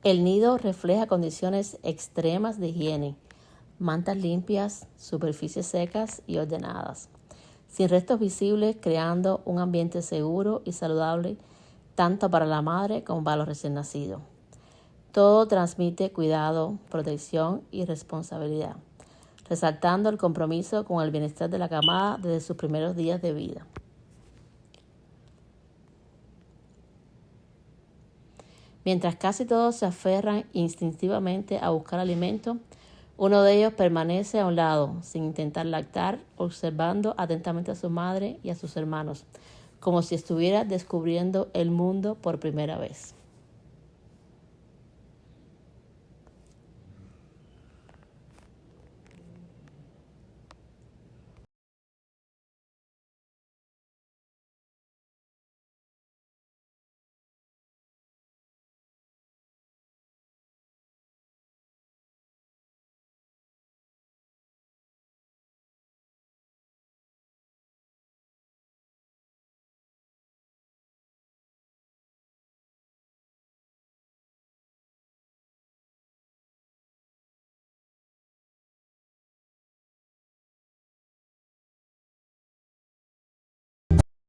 El nido refleja condiciones extremas de higiene, mantas limpias, superficies secas y ordenadas, sin restos visibles, creando un ambiente seguro y saludable tanto para la madre como para los recién nacidos. Todo transmite cuidado, protección y responsabilidad, resaltando el compromiso con el bienestar de la camada desde sus primeros días de vida. Mientras casi todos se aferran instintivamente a buscar alimento, uno de ellos permanece a un lado, sin intentar lactar, observando atentamente a su madre y a sus hermanos, como si estuviera descubriendo el mundo por primera vez.